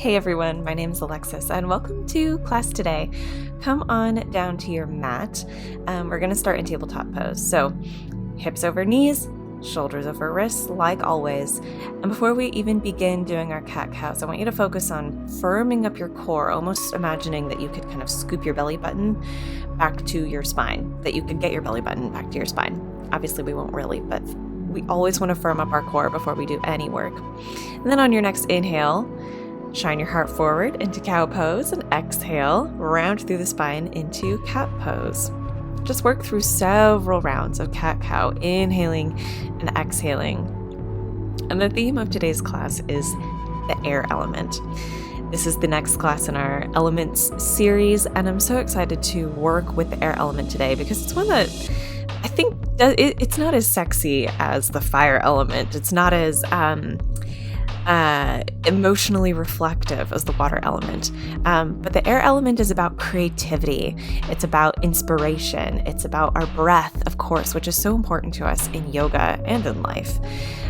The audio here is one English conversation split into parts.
Hey everyone, my name is Alexis and welcome to class today. Come on down to your mat. We're going to start in tabletop pose. So hips over knees, shoulders over wrists, like always. And before we even begin doing our cat-cows, I want you to focus on firming up your core, almost imagining that you could kind of scoop your belly button back to your spine, that you could get your belly button back to your spine. Obviously we won't really, but we always want to firm up our core before we do any work. And then on your next inhale, shine your heart forward into cow pose and exhale, round through the spine into cat pose. Just work through several rounds of cat-cow, inhaling and exhaling. And the theme of today's class is the air element. This is the next class in our elements series, and I'm so excited to work with the air element today because it's one that I think it's not as sexy as the fire element. It's not as emotionally reflective as the water element. But the air element is about creativity. It's about inspiration. It's about our breath, of course, which is so important to us in yoga and in life.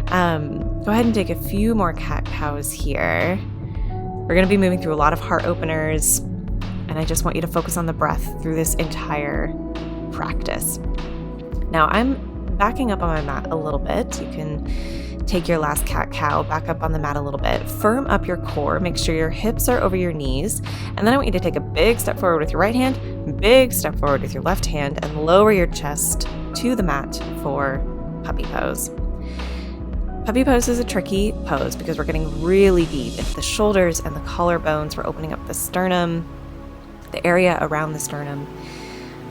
Go ahead and take a few more cat-cows here. We're going to be moving through a lot of heart openers, and I just want you to focus on the breath through this entire practice. Now, I'm backing up on my mat a little bit. You can take your last cat-cow, back up on the mat a little bit, firm up your core, make sure your hips are over your knees, and then I want you to take a big step forward with your right hand, big step forward with your left hand, and lower your chest to the mat for puppy pose. Puppy pose is a tricky pose because we're getting really deep into the shoulders and the collarbones. We're opening up the sternum, the area around the sternum.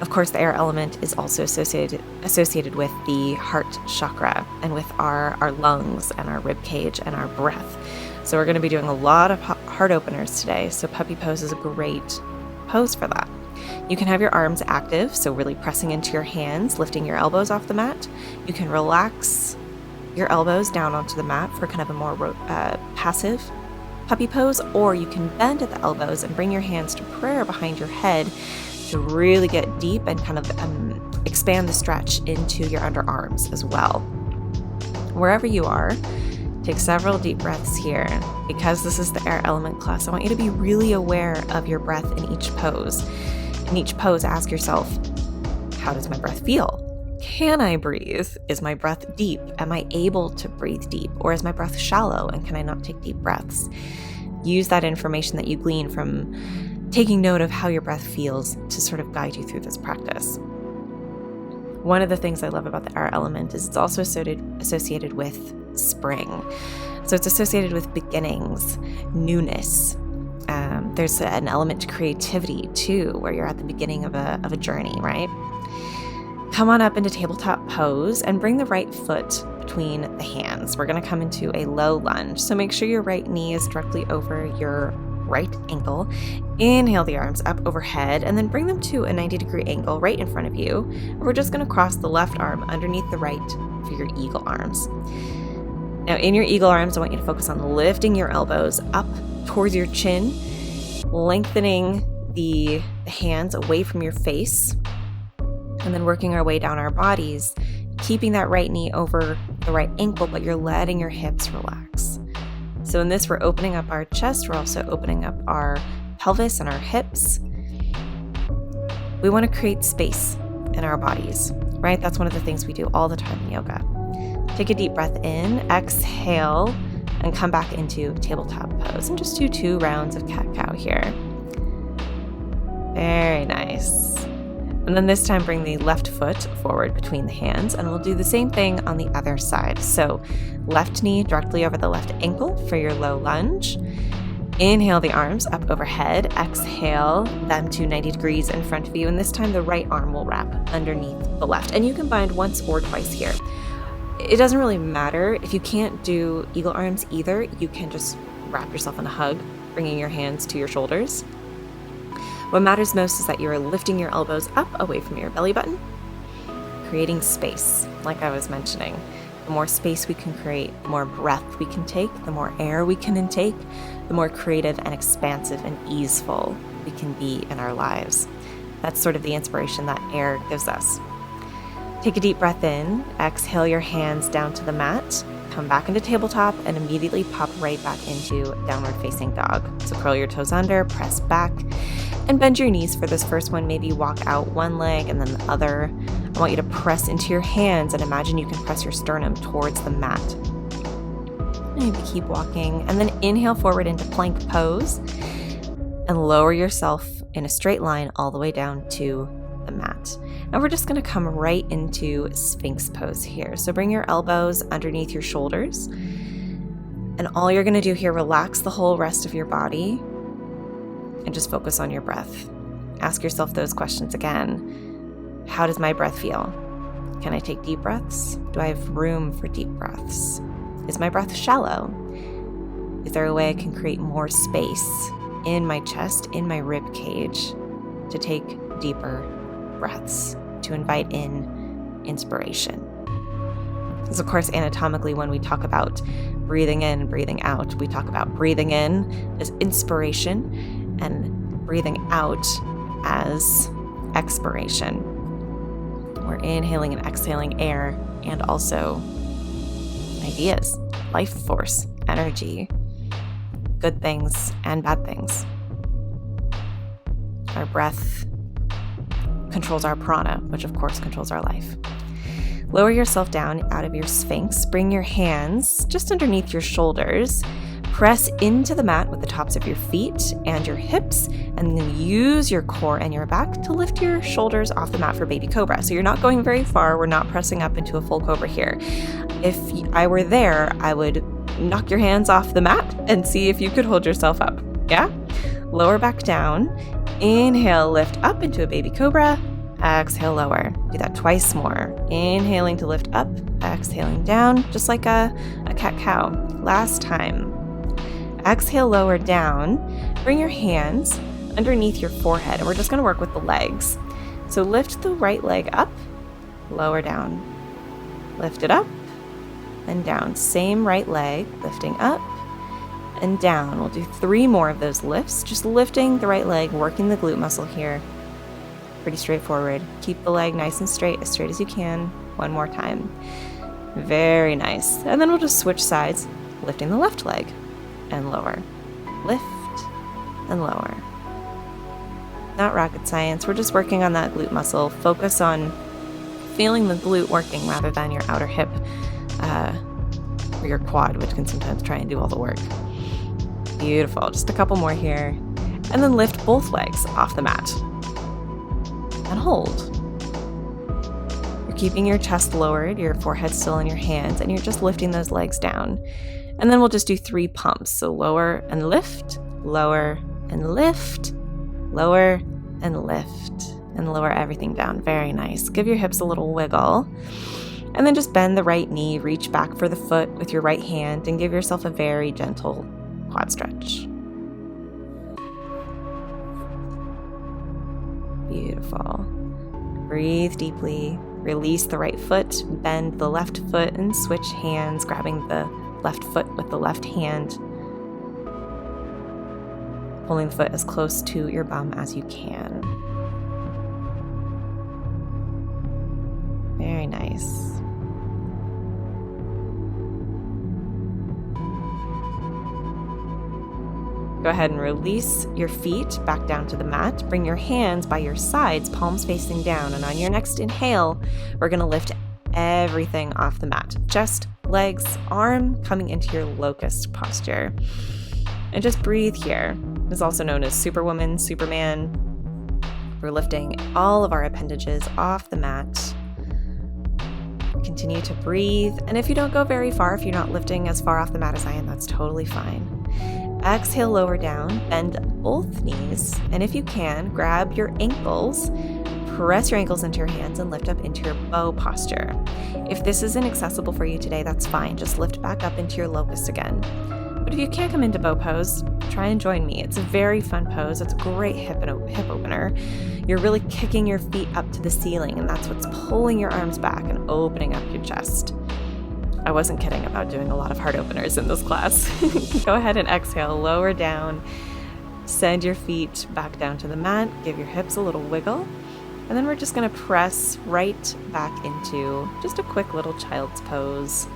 Of course, the air element is also associated with the heart chakra and with our lungs and our rib cage and our breath. So we're going to be doing a lot of heart openers today. So puppy pose is a great pose for that. You can have your arms active, so really pressing into your hands, lifting your elbows off the mat. You can relax your elbows down onto the mat for kind of a more passive puppy pose, or you can bend at the elbows and bring your hands to prayer behind your head to really get deep and kind of expand the stretch into your underarms as well. Wherever you are, take several deep breaths here. Because this is the air element class, I want you to be really aware of your breath in each pose. In each pose, ask yourself, how does my breath feel? Can I breathe? Is my breath deep? Am I able to breathe deep? Or is my breath shallow and can I not take deep breaths? Use that information that you glean from taking note of how your breath feels to sort of guide you through this practice. One of the things I love about the air element is it's also associated with spring. So it's associated with beginnings, newness. There's an element to creativity too, where you're at the beginning of a journey, right? Come on up into tabletop pose and bring the right foot between the hands. We're going to come into a low lunge. So make sure your right knee is directly over your right ankle. Inhale the arms up overhead and then bring them to a 90-degree angle right in front of you. We're just going to cross the left arm underneath the right for your eagle arms. Now in your eagle arms, I want you to focus on lifting your elbows up towards your chin, lengthening the hands away from your face, and then working our way down our bodies, keeping that right knee over the right ankle, but you're letting your hips relax. So in this, we're opening up our chest. We're also opening up our pelvis and our hips. We want to create space in our bodies, right? That's one of the things we do all the time in yoga. Take a deep breath in, exhale, and come back into tabletop pose. And just do 2 rounds of cat-cow here. Very nice. And then this time, bring the left foot forward between the hands, and we'll do the same thing on the other side. So left knee directly over the left ankle for your low lunge. Inhale the arms up overhead. Exhale them to 90 degrees in front of you. And this time, the right arm will wrap underneath the left. And you can bind once or twice here. It doesn't really matter. If you can't do eagle arms either, you can just wrap yourself in a hug, bringing your hands to your shoulders. What matters most is that you're lifting your elbows up away from your belly button, creating space, like I was mentioning. The more space we can create, the more breath we can take, the more air we can intake, the more creative and expansive and easeful we can be in our lives. That's sort of the inspiration that air gives us. Take a deep breath in, exhale your hands down to the mat, come back into tabletop and immediately pop right back into downward facing dog. So curl your toes under, press back, and bend your knees for this first one. Maybe walk out one leg and then the other. I want you to press into your hands and imagine you can press your sternum towards the mat. Maybe keep walking, and then inhale forward into plank pose and lower yourself in a straight line all the way down to the mat. And we're just going to come right into Sphinx pose here. So bring your elbows underneath your shoulders, and all you're going to do here, relax the whole rest of your body and just focus on your breath. Ask yourself those questions again. How does my breath feel? Can I take deep breaths? Do I have room for deep breaths? Is my breath shallow? Is there a way I can create more space in my chest, in my rib cage, to take deeper breaths, to invite in inspiration? Because of course, anatomically, when we talk about breathing in, breathing out, we talk about breathing in as inspiration and breathing out as expiration. We're inhaling and exhaling air and also ideas, life force, energy, good things and bad things. Our breath controls our prana, which of course controls our life. Lower yourself down out of your Sphinx. Bring your hands just underneath your shoulders. Press into the mat with the tops of your feet and your hips, and then use your core and your back to lift your shoulders off the mat for baby cobra. So you're not going very far. We're not pressing up into a full cobra here. If I were there, I would knock your hands off the mat and see if you could hold yourself up. Yeah? Lower back down. Inhale, lift up into a baby cobra. Exhale, lower. Do that twice more. Inhaling to lift up, exhaling down, just like a cat-cow. Last time. Exhale, lower down. Bring your hands underneath your forehead, and we're just going to work with the legs. So lift the right leg up, lower down. Lift it up and down. Same right leg, lifting up and down. We'll do 3 more of those lifts, just lifting the right leg, working the glute muscle here. Pretty straightforward. Keep the leg nice and straight as you can. 1 more time. Very nice. And then we'll just switch sides, lifting the left leg and lower. Lift and lower. Not rocket science. We're just working on that glute muscle. Focus on feeling the glute working rather than your outer hip or your quad, which can sometimes try and do all the work. Beautiful. Just a couple more here. And then lift both legs off the mat. And hold. You're keeping your chest lowered, your forehead still in your hands, and you're just lifting those legs down. And then we'll just do 3 pumps. So lower and lift, lower and lift, lower and lift, and lower everything down. Very nice. Give your hips a little wiggle. And then just bend the right knee, reach back for the foot with your right hand, and give yourself a very gentle quad stretch. Beautiful. Breathe deeply. Release the right foot, bend the left foot, and switch hands, grabbing the left foot with the left hand. Pulling the foot as close to your bum as you can. Very nice. Go ahead and release your feet back down to the mat. Bring your hands by your sides, palms facing down. And on your next inhale, we're going to lift everything off the mat. Chest, legs, arm coming into your locust posture. And just breathe here. It's also known as Superwoman, Superman. We're lifting all of our appendages off the mat. Continue to breathe. And if you don't go very far, if you're not lifting as far off the mat as I am, that's totally fine. Exhale, lower down, bend both knees, and if you can, grab your ankles, press your ankles into your hands, and lift up into your bow posture. If this isn't accessible for you today, that's fine. Just lift back up into your locust again. But if you can't come into bow pose, try and join me. It's a very fun pose. It's a great hip opener. You're really kicking your feet up to the ceiling, and that's what's pulling your arms back and opening up your chest. I wasn't kidding about doing a lot of heart openers in this class. Go ahead and exhale, lower down, send your feet back down to the mat, give your hips a little wiggle, and then we're just going to press right back into just a quick little child's pose.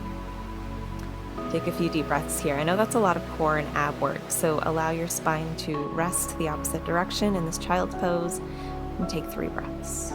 Take a few deep breaths here. I know that's a lot of core and ab work, so allow your spine to rest the opposite direction in this child's pose and take 3 breaths.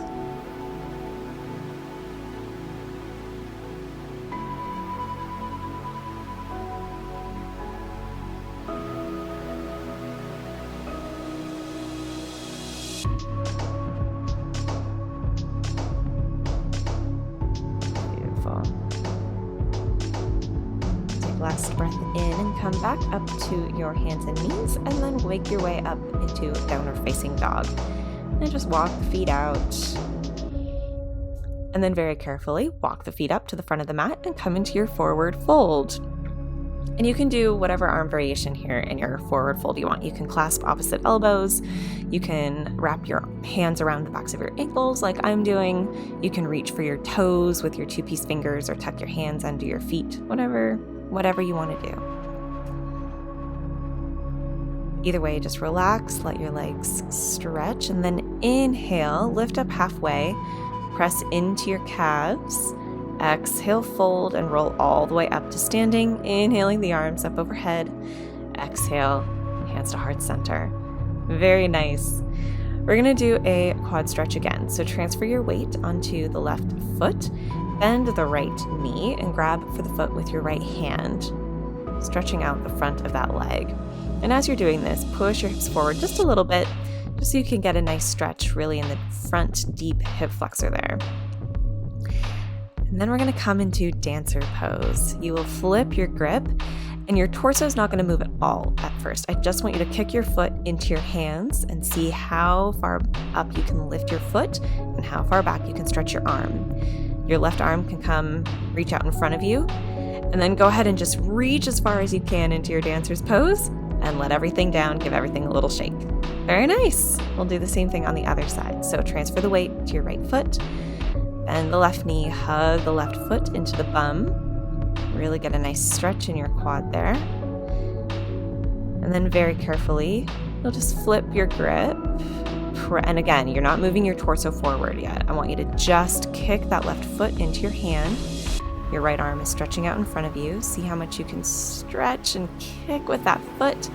Last breath in and come back up to your hands and knees, and then wake your way up into downward facing dog. And just walk the feet out. And then very carefully walk the feet up to the front of the mat and come into your forward fold. And you can do whatever arm variation here in your forward fold you want. You can clasp opposite elbows. You can wrap your hands around the backs of your ankles like I'm doing. You can reach for your toes with your 2-piece fingers or tuck your hands under your feet. Whatever you want to do. Either way, just relax, let your legs stretch, and then inhale, lift up halfway, press into your calves, exhale, fold, and roll all the way up to standing, inhaling the arms up overhead, exhale, hands to heart center. Very nice. We're going to do a quad stretch again, so transfer your weight onto the left foot, bend the right knee, and grab for the foot with your right hand, stretching out the front of that leg. And as you're doing this, push your hips forward just a little bit, just so you can get a nice stretch really in the front deep hip flexor there. And then we're going to come into dancer pose. You will flip your grip, and your torso is not going to move at all at first. I just want you to kick your foot into your hands and see how far up you can lift your foot and how far back you can stretch your arm. Your left arm can reach out in front of you, and then go ahead and just reach as far as you can into your dancer's pose and let everything down, give everything a little shake. Very nice. We'll do the same thing on the other side. So transfer the weight to your right foot, bend the left knee, hug the left foot into the bum. Really get a nice stretch in your quad there. And then very carefully, you'll just flip your grip. And again, you're not moving your torso forward yet. I want you to just kick that left foot into your hand. Your right arm is stretching out in front of you. See how much you can stretch and kick with that foot.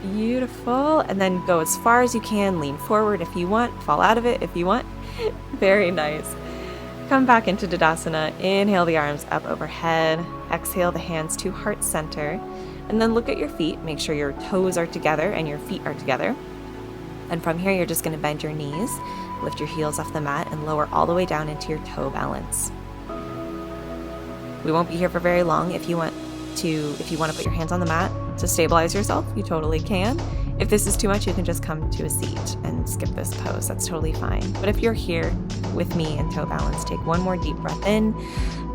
Beautiful. And then go as far as you can. Lean forward if you want. Fall out of it if you want. Very nice. Come back into Tadasana. Inhale the arms up overhead. Exhale the hands to heart center. And then look at your feet. Make sure your toes are together and your feet are together. And from here, you're just going to bend your knees, lift your heels off the mat, and lower all the way down into your toe balance. We won't be here for very long. If you want to put your hands on the mat to stabilize yourself, you totally can. If this is too much, you can just come to a seat and skip this pose. That's totally fine. But if you're here with me in toe balance, take one more deep breath in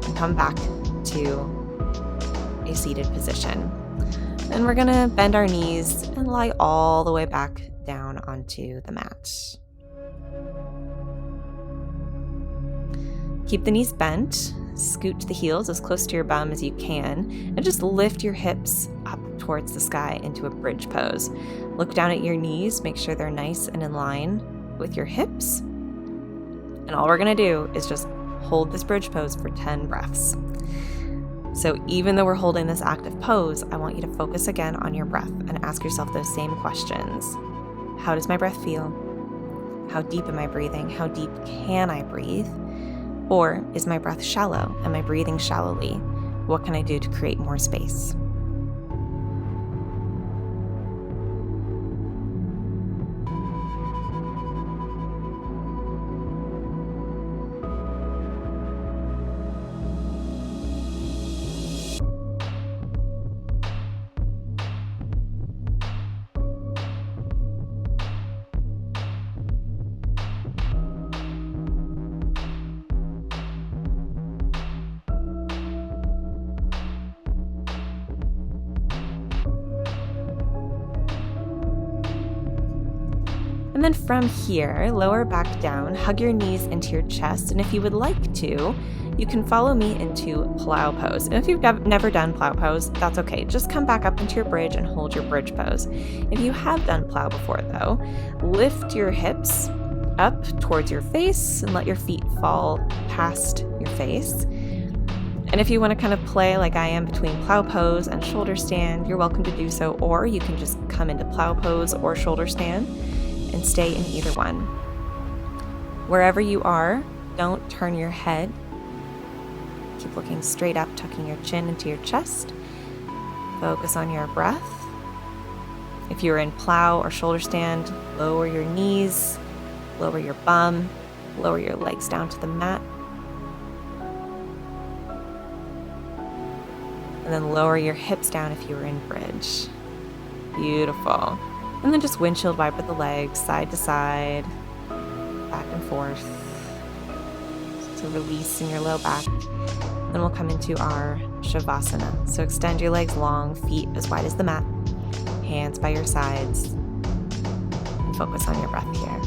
and come back to a seated position. And we're going to bend our knees and lie all the way back down onto the mat. Keep the knees bent, scoot the heels as close to your bum as you can, and just lift your hips up towards the sky into a bridge pose. Look down at your knees, make sure they're nice and in line with your hips. And all we're gonna do is just hold this bridge pose for 10 breaths. So even though we're holding this active pose, I want you to focus again on your breath and ask yourself those same questions. How does my breath feel? How deep am I breathing? How deep can I breathe? Or is my breath shallow? Am I breathing shallowly? What can I do to create more space? And then from here, lower back down, hug your knees into your chest. And if you would like to, you can follow me into plow pose. And if you've never done plow pose, that's okay. Just come back up into your bridge and hold your bridge pose. If you have done plow before though, lift your hips up towards your face and let your feet fall past your face. And if you want to kind of play like I am between plow pose and shoulder stand, you're welcome to do so, or you can just come into plow pose or shoulder stand and stay in either one. Wherever you are, don't turn your head. Keep looking straight up, tucking your chin into your chest. Focus on your breath. If you're in plow or shoulder stand, lower your knees, lower your bum, lower your legs down to the mat. And then lower your hips down if you were in bridge. Beautiful. And then just windshield wipe with the legs, side to side, back and forth. So release in your low back. Then we'll come into our Shavasana. So extend your legs long, feet as wide as the mat, hands by your sides, and focus on your breath here.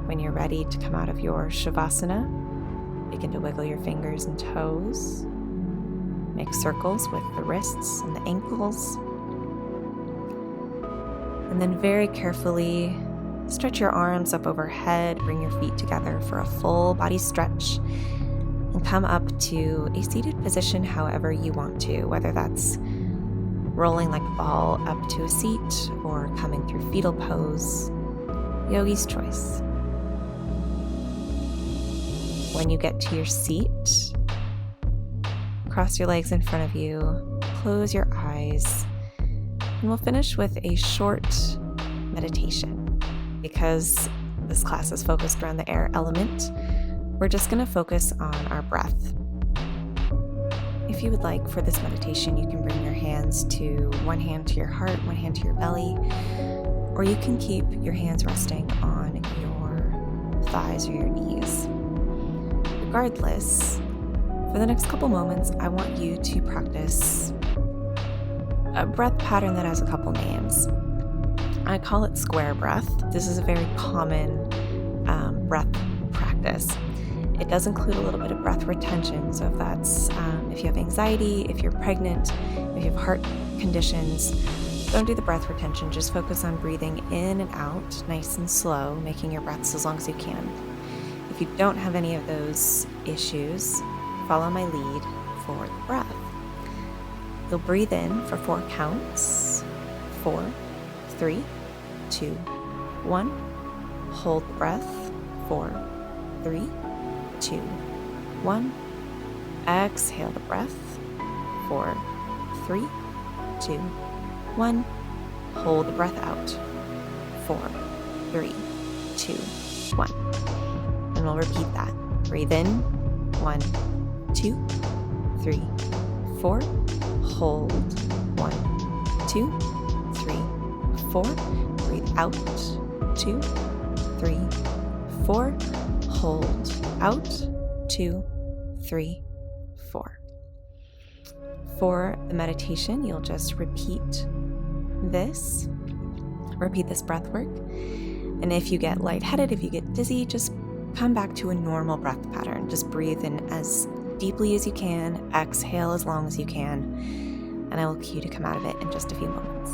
When you're ready to come out of your Shavasana, begin to wiggle your fingers and toes. Make circles with the wrists and the ankles. And then very carefully stretch your arms up overhead, bring your feet together for a full body stretch, and come up to a seated position however you want to, whether that's rolling like a ball up to a seat or coming through fetal pose, yogi's choice. When you get to your seat, cross your legs in front of you, close your eyes, and we'll finish with a short meditation. Because this class is focused around the air element, we're just going to focus on our breath. A if you would like, for this meditation, you can bring your hands to one hand to your heart, one hand to your belly, or you can keep your hands resting on your thighs or your knees. Regardless, for the next couple moments, I want you to practice a breath pattern that has a couple names. I call it square breath. This is a very common breath practice. It does include a little bit of breath retention. So if that's, if you have anxiety, if you're pregnant, if you have heart conditions, don't do the breath retention. Just focus on breathing in and out, nice and slow, making your breaths as long as you can. If you don't have any of those issues, follow my lead for the breath. You'll breathe in for 4 counts. 4, 3, 2, 1. Hold the breath. 4, 3, 2, 1. Exhale the breath. 4, 3, 2, 1. Hold the breath out. 4, 3, 2, 1. And we'll repeat that. Breathe in. 1, 2, 3, 4. Hold. 1, 2, 3, 4. Breathe out. 2, 3, 4. Hold. Out. 2, 3, 4. For the meditation, you'll just repeat this breath work. And if you get lightheaded, if you get dizzy, just come back to a normal breath pattern. Just breathe in as deeply as you can, exhale as long as you can, and I will cue you to come out of it in just a few moments.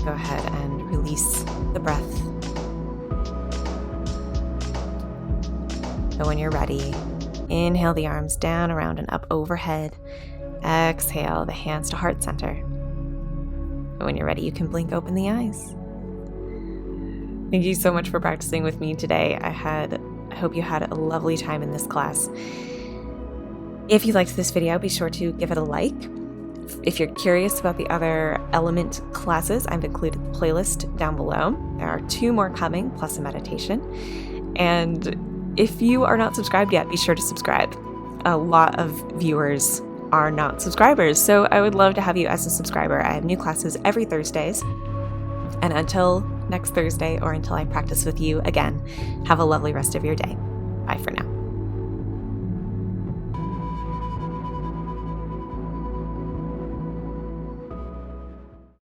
Go ahead and release the breath. So when you're ready, inhale the arms down, around, and up overhead. Exhale the hands to heart center. And when you're ready, you can blink open the eyes. Thank you so much for practicing with me today. I hope you had a lovely time in this class. If you liked this video, be sure to give it a like. If you're curious about the other element classes, I've included the playlist down below. There are 2 more coming, plus a meditation. And if you are not subscribed yet, be sure to subscribe. A lot of viewers are not subscribers, so I would love to have you as a subscriber. I have new classes every Thursdays. And until next Thursday, or until I practice with you again, have a lovely rest of your day. Bye for now.